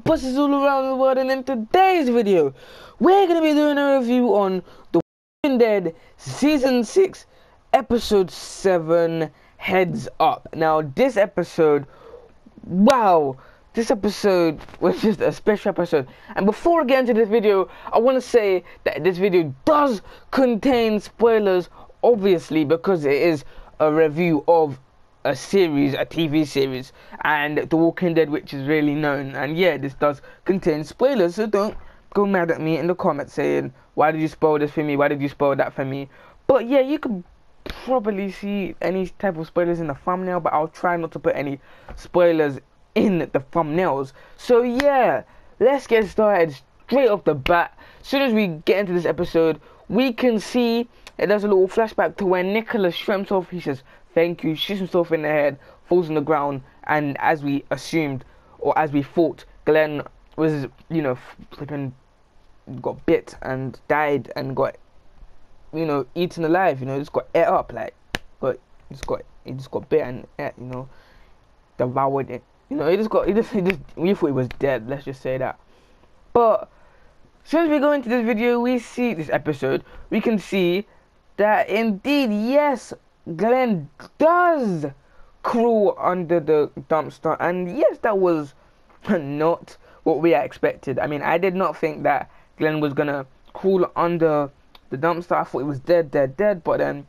buses all around the world, and in today's video we're going to be doing a review on The Walking Dead Season 6 Episode 7, Heads Up. Now this episode, wow, this episode was just a special episode. And before I get into this video, I want to say that this video does contain spoilers, obviously, because it is a review of a series, a TV series, and The Walking Dead, which is really known. And yeah, this does contain spoilers, so don't go mad at me in the comments saying, why did you spoil this for me, why did you spoil that for me? But yeah, you could probably see any type of spoilers in the thumbnail, but I'll try not to put any spoilers in the thumbnails. So yeah, let's get started straight off the bat. As soon as we get into this episode, we can see it does a little flashback to when Nicholas shrimps off. He says thank you, shoots himself in the head, falls on the ground, and as we assumed, or as we thought, Glenn was, you know, flipping, got bit and died and got, you know, eaten alive. You know, just got ate up, like, he just got bit and ate, you know, devoured it. You know, we thought he was dead. Let's just say that. But as soon as we go into this video, we see this episode. We can see that indeed, yes, Glenn does crawl under the dumpster, and yes, that was not what we expected. I mean, I did not think that Glenn was gonna crawl under the dumpster. I thought he was dead, but then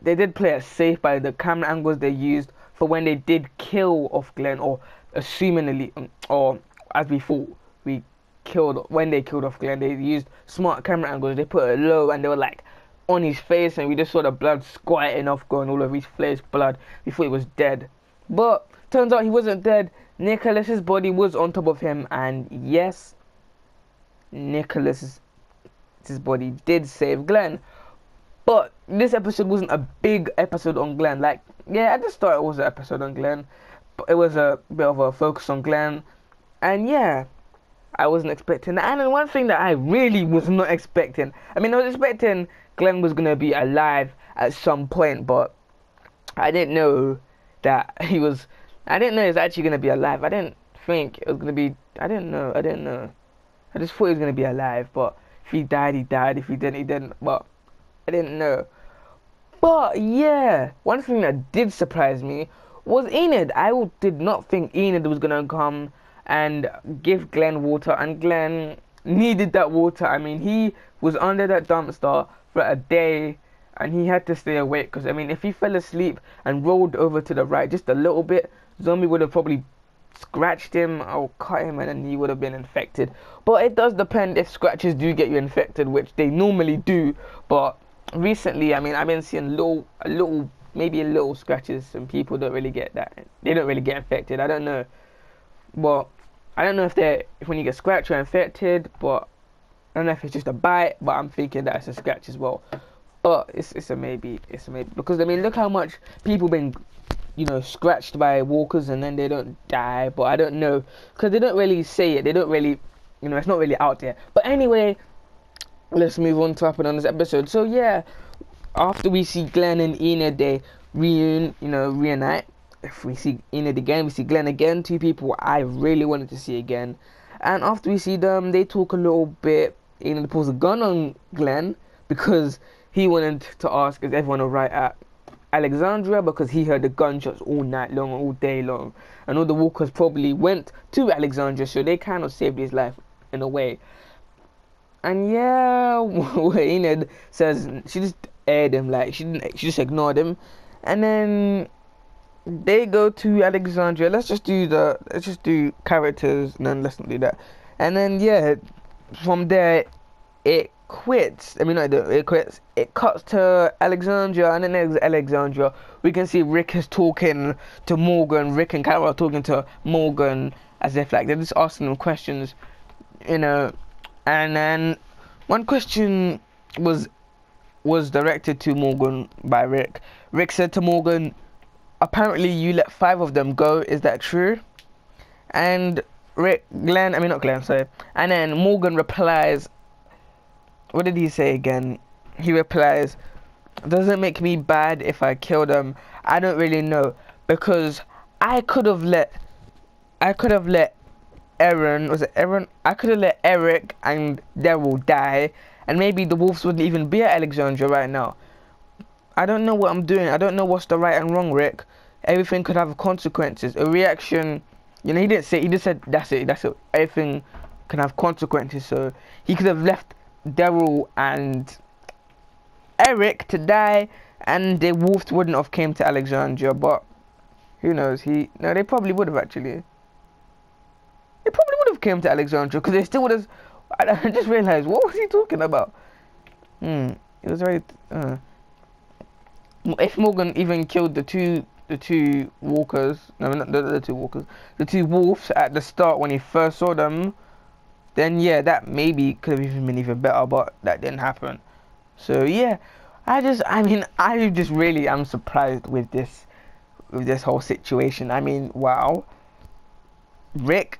they did play it safe by the camera angles they used for when they did kill off Glenn, or assumingly, or as we thought, when they killed off Glenn, they used smart camera angles. They put it low and they were like on his face, and we just saw the blood squirting off, going all over his face, blood. We thought he was dead, but turns out he wasn't dead. Nicholas's body was on top of him, and yes, Nicholas's body did save Glenn. But this episode wasn't a big episode on Glenn. Like, yeah, at the start it was an episode on Glenn, but it was a bit of a focus on Glenn, and yeah, I wasn't expecting that. And then one thing that I really was not expecting, I mean, I was expecting Glenn was gonna be alive at some point, but I didn't know that he was actually gonna be alive. I didn't think it was gonna be. I didn't know. I just thought he was gonna be alive. But if he died, he died. If he didn't, he didn't. But I didn't know. But yeah, one thing that did surprise me was Enid. I did not think Enid was gonna come and give Glenn water, and Glenn needed that water. I mean, he was under that dumpster for a day, and he had to stay awake, because I mean, if he fell asleep and rolled over to the right just a little bit, zombie would have probably scratched him or cut him, and then he would have been infected. But it does depend if scratches do get you infected, which they normally do. But recently, I mean, I've been seeing maybe a little scratches, and people don't really get that. They don't really get infected. I don't know. But I don't know if when you get scratched you're infected, but I don't know if it's just a bite, but I'm thinking that it's a scratch as well. But it's a maybe, because I mean, look how much people been, you know, scratched by walkers and then they don't die. But I don't know, because they don't really say it. They don't really, you know, it's not really out there. But anyway, let's move on to happen on this episode. So yeah, after we see Glenn and Enid, they reunite. If we see Enid again, we see Glenn again. Two people I really wanted to see again. And after we see them, they talk a little bit. Enid pulls a gun on Glenn because he wanted to ask, is everyone alright at Alexandria, because he heard the gunshots all night long, all day long. And all the walkers probably went to Alexandria, so they kind of saved his life in a way. And yeah, Enid says she just aired him, like she just ignored him. And then they go to Alexandria. Let's just do characters, and then let's not do that. And then yeah, from there it quits. I mean, it quits. It cuts to Alexandria, and then there's Alexandria. We can see Rick is talking to Morgan. Rick and Carol are talking to Morgan as if like they're just asking them questions, you know. And then one question was directed to Morgan by Rick. Rick said to Morgan, apparently you let 5 of them go, is that true? And and then Morgan replies, what did he say again? He replies, does it make me bad if I kill them? I don't really know, because I could have let Aaron, was it Aaron? I could have let Eric and Daryl die, and maybe the Wolves wouldn't even be at Alexandria right now. I don't know what I'm doing. I don't know what's the right and wrong, Rick. Everything could have consequences. A reaction, you know, he didn't say, he just said, that's it. Everything can have consequences. So he could have left Daryl and Eric to die, and the Wolves wouldn't have came to Alexandria, but who knows? No, they probably would have actually. They probably would have came to Alexandria, because they still would have. I just realized, what was he talking about? It was very. If Morgan even killed the two walkers, no, not the two walkers, the two wolves at the start when he first saw them, then yeah, that maybe could have even been even better, but that didn't happen. So yeah, I just really am surprised with this whole situation. I mean, wow, Rick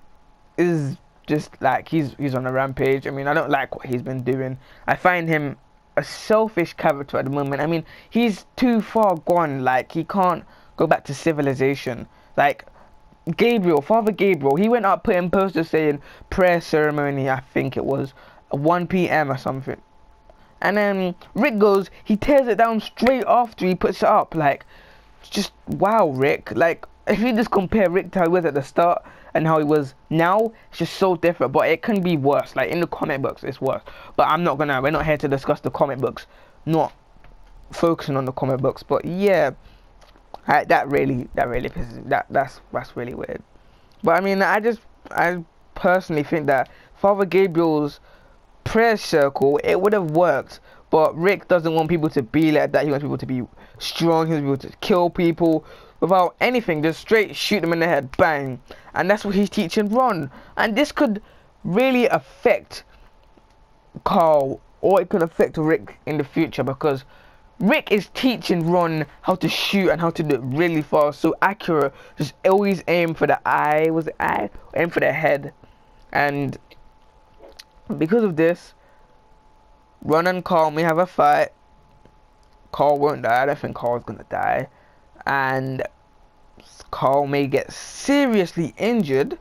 is just like he's on a rampage. I mean, I don't like what he's been doing. I find him a selfish character at the moment. I mean, he's too far gone. Like, he can't go back to civilization. Like Father Gabriel, he went up putting posters saying prayer ceremony, I think it was 1 p.m. or something, and then Rick goes, he tears it down straight after he puts it up. Like, just wow, Rick. Like, if you just compare Rick to how he was at the start and how he was now, it's just so different. But it can be worse. Like, in the comic books, it's worse. But we're not here to discuss the comic books, not focusing on the comic books. But yeah, that really pisses me. That's really weird. But I mean, I personally think that Father Gabriel's prayer circle, it would have worked. But Rick doesn't want people to be like that. He wants people to be strong. He wants people to kill people without anything, just straight shoot them in the head, bang. And that's what he's teaching Ron. And this could really affect Carl, or it could affect Rick in the future, because Rick is teaching Ron how to shoot and how to do it really fast, so accurate. Just always aim for the eye. Was it eye? Aim for the head. And because of this, Ron and Carl may have a fight. Carl won't die. I don't think Carl's gonna die. And Carl may get seriously injured,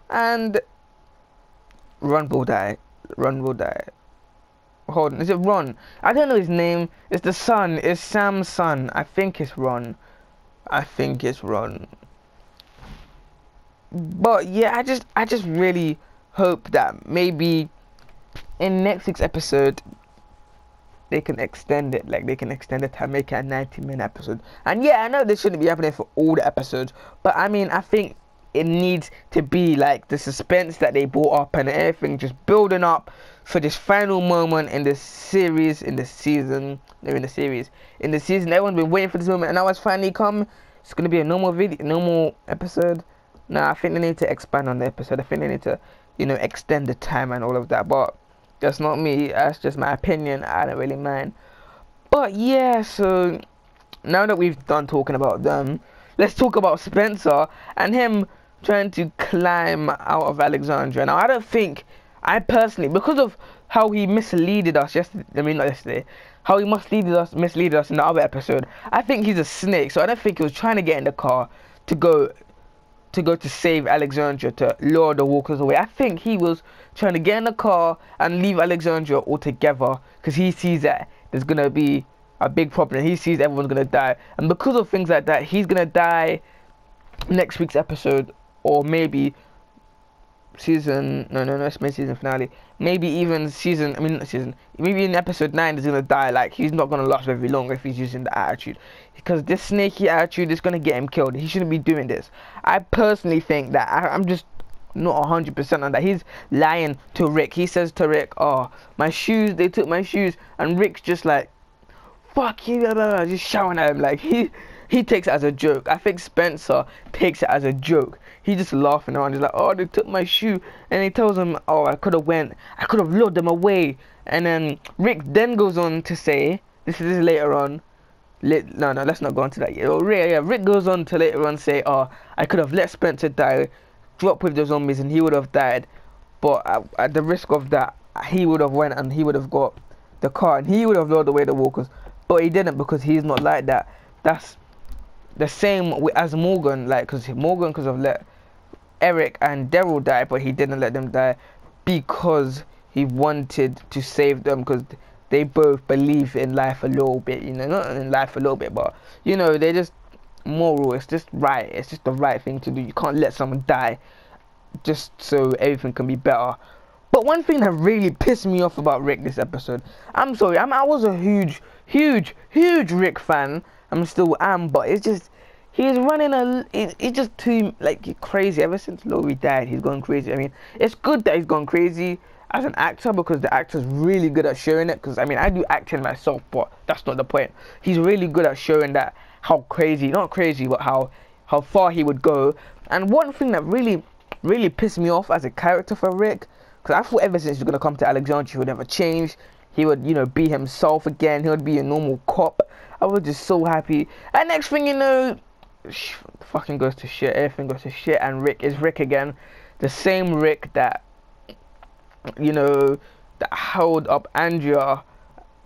and Ron will die. Hold on, is it Ron? I don't know his name. It's the son. It's Sam's son. I think it's Ron. But yeah, I just really hope that maybe in next week's episode they can extend it. Like, they can extend the time, make it a 90-minute episode. And yeah, I know this shouldn't be happening for all the episodes, but I mean, I think it needs to be like the suspense that they brought up and everything just building up for this final moment in this series, in the season. Everyone's been waiting for this moment, and now it's finally come. It's gonna be a normal episode. No, I think they need to expand on the episode. I think they need to, extend the time and all of that. But that's not me. That's just my opinion. I don't really mind. But yeah, so now that we've done talking about them, let's talk about Spencer and him trying to climb out of Alexandria. Now, I personally, because of how he misleaded us how he misleaded us in the other episode, I think he's a snake. So I don't think he was trying to get in the car to go to save Alexandria, to lure the walkers away. I think he was trying to get in the car and leave Alexandria altogether, because he sees that there's going to be a big problem. He sees everyone's going to die, and because of things like that, he's going to die next week's episode, or maybe it's mid-season finale. Maybe even maybe in episode 9 he's gonna die. Like, he's not gonna last very long if he's using the attitude, because this snaky attitude is gonna get him killed. He shouldn't be doing this. I personally think that I'm just not 100% on that. He's lying to Rick. He says to Rick, "Oh, my shoes, they took my shoes," and Rick's just like, "Fuck you," blah, blah, blah, just shouting at him. Like, he takes it as a joke. I think Spencer takes it as a joke. He's just laughing around. He's like, "Oh, they took my shoe," and he tells him, "Oh, I could have lured them away." And then Rick then goes on to say, this is later on. No, let's not go on to that yet. Rick goes on to later on say, "Oh, I could have let Spencer die, drop with the zombies, and he would have died. But at the risk of that, he would have went and he would have got the car and he would have lured away the walkers. But he didn't, because he's not like that." That's the same as Morgan, like, because Morgan could have let Eric and Daryl die, but he didn't let them die because he wanted to save them, because they both believe in life a little bit, you know, not in life a little bit, but you know, they're just moral. It's just right. It's just the right thing to do. You can't let someone die just so everything can be better. But one thing that really pissed me off about Rick this episode, I'm sorry, I was a huge Rick fan. I'm still am, but it's just he's running it's just too like crazy. Ever since Laurie died, he's gone crazy. I mean, it's good that he's gone crazy as an actor, because the actor's really good at showing it. Because I mean, I do acting myself, but that's not the point. He's really good at showing that how crazy, not crazy, but how far he would go. And one thing that really pissed me off as a character for Rick, because I thought ever since he was gonna come to Alexandria, he would never change. He would, you know, be himself again. He would be a normal cop. I was just so happy. And next thing you know, fucking goes to shit. Everything goes to shit, and Rick is Rick again. The same Rick that, you know, that held up Andrea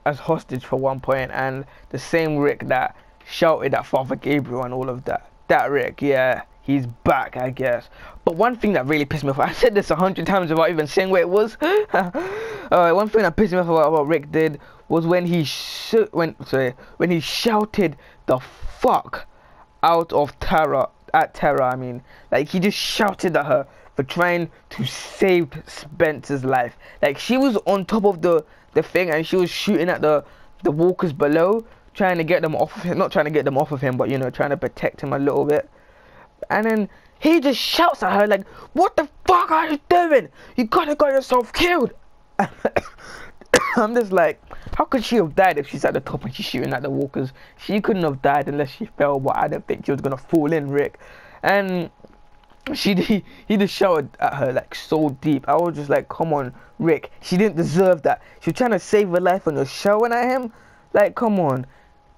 as hostage for one point, and the same Rick that shouted at Father Gabriel and all of that. That Rick, yeah, he's back, I guess. But one thing that really pissed me off, I said this 100 times without even saying what it was. One thing that pissed me off about what Rick did was when he when he shouted the fuck out of Tara, I mean, like he just shouted at her for trying to save Spencer's life. Like she was on top of the thing, and she was shooting at the walkers below, trying to get them off of him, not trying to get them off of him, but you know, trying to protect him a little bit. And then he just shouts at her like, "What the fuck are you doing? You gotta got yourself killed." I'm just like, how could she have died if she's at the top and she's shooting at the walkers? She couldn't have died unless she fell, but I don't think she was gonna fall in, Rick. And he just shouted at her like so deep. I was just like, come on, Rick. She didn't deserve that. She was trying to save her life and you're shouting at him? Like, come on.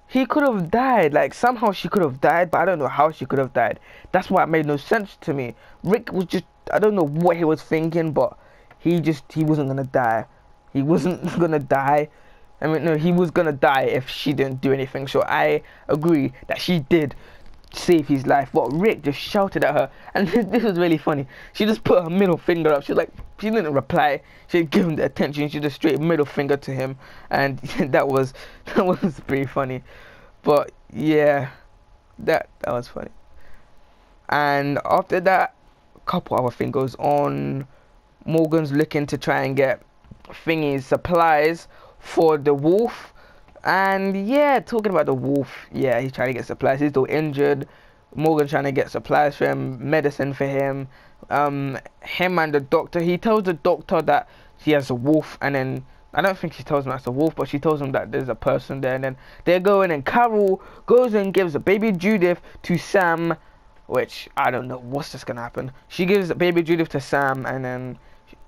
He could have died. Like, somehow she could have died, but I don't know how she could have died. That's why it made no sense to me. Rick was just, I don't know what he was thinking, but he wasn't gonna die. He wasn't gonna die. I mean, no, he was gonna die if she didn't do anything. So I agree that she did save his life, but Rick just shouted at her, and this was really funny. She just put her middle finger up. She didn't reply. She didn't give him the attention. She just straight middle finger to him, and that was pretty funny. But yeah, that was funny. And after that, a couple other things goes on. Morgan's looking to try and get thingy's supplies for the wolf. And yeah, talking about the wolf, yeah, he's trying to get supplies. He's still injured. Morgan's trying to get supplies for him, medicine for him. Him and the doctor, he tells the doctor that he has a wolf, and then I don't think she tells him that's a wolf, but she tells him that there's a person there. And then they're going, and Carol goes and gives a baby Judith to Sam, which I don't know what's just gonna happen. She gives baby Judith to Sam, and then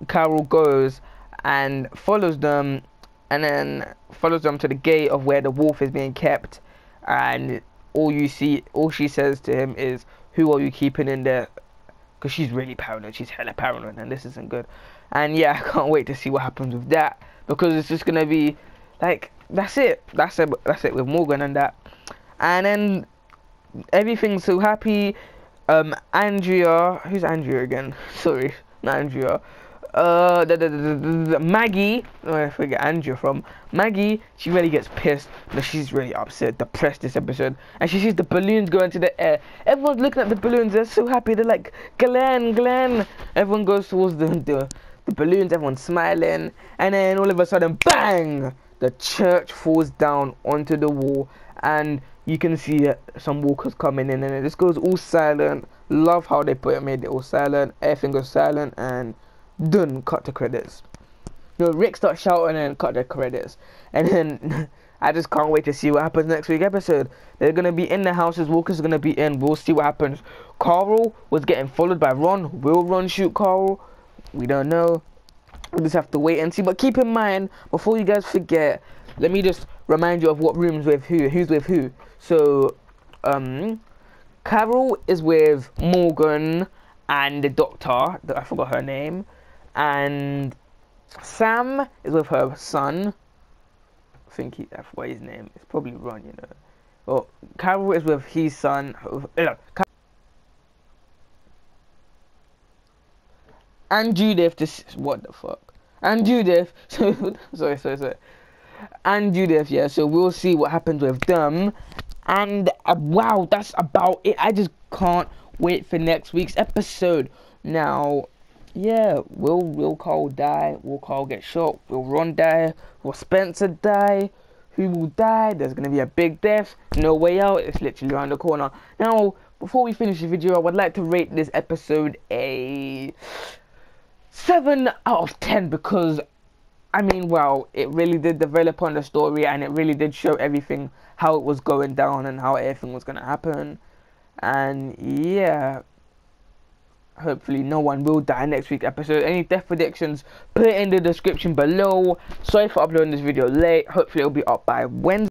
Carol goes and follows them, and then follows them to the gate of where the wolf is being kept. And all she says to him is, "Who are you keeping in there?" Because she's really paranoid. She's hella paranoid, and this isn't good. And yeah, I can't wait to see what happens with that, because it's just gonna be like, that's it with Morgan and that. And then everything's so happy. Andrea, who's Andrea again? Sorry, not Andrea. Maggie, where I forget Andrea from. Maggie, she really gets pissed. No, she's really upset, depressed this episode, and she sees the balloons go into the air. Everyone's looking at the balloons. They're so happy. They're like, Glenn. Everyone goes towards the balloons. Everyone's smiling, and then all of a sudden, bang! The church falls down onto the wall, and you can see some walkers coming in, and it just goes all silent. Love how they made it all silent. Everything goes silent, and done. Cut the credits. No, Rick starts shouting and cut the credits, and then I just can't wait to see what happens next week's episode. They're gonna be in the houses. Walkers are gonna be in. We'll see what happens. Carl was getting followed by Ron. Will Ron shoot Carl? We don't know. We just have to wait and see. But keep in mind, before you guys forget, let me just remind you of what room's with who, who's with who. So, Carol is with Morgan and the doctor. I forgot her name. And Sam is with her son. I forgot his name. It's probably Ron, you know. Well, Carol is with his son. and Judith. What the fuck? And Judith. sorry. And Judith. Yeah. So we'll see what happens with them. And wow, that's about it. I just can't wait for next week's episode. Now, yeah, will Carl die? Will Carl get shot? Will Ron die? Will Spencer die? Who will die? There's gonna be a big death. No way out. It's literally around the corner. Now, before we finish the video, I would like to rate this episode a 7 out of 10 because, I mean, well, it really did develop on the story and it really did show everything, how it was going down and how everything was going to happen. And yeah, hopefully no one will die next week's episode. Any death predictions, put it in the description below. Sorry for uploading this video late. Hopefully it'll be up by Wednesday.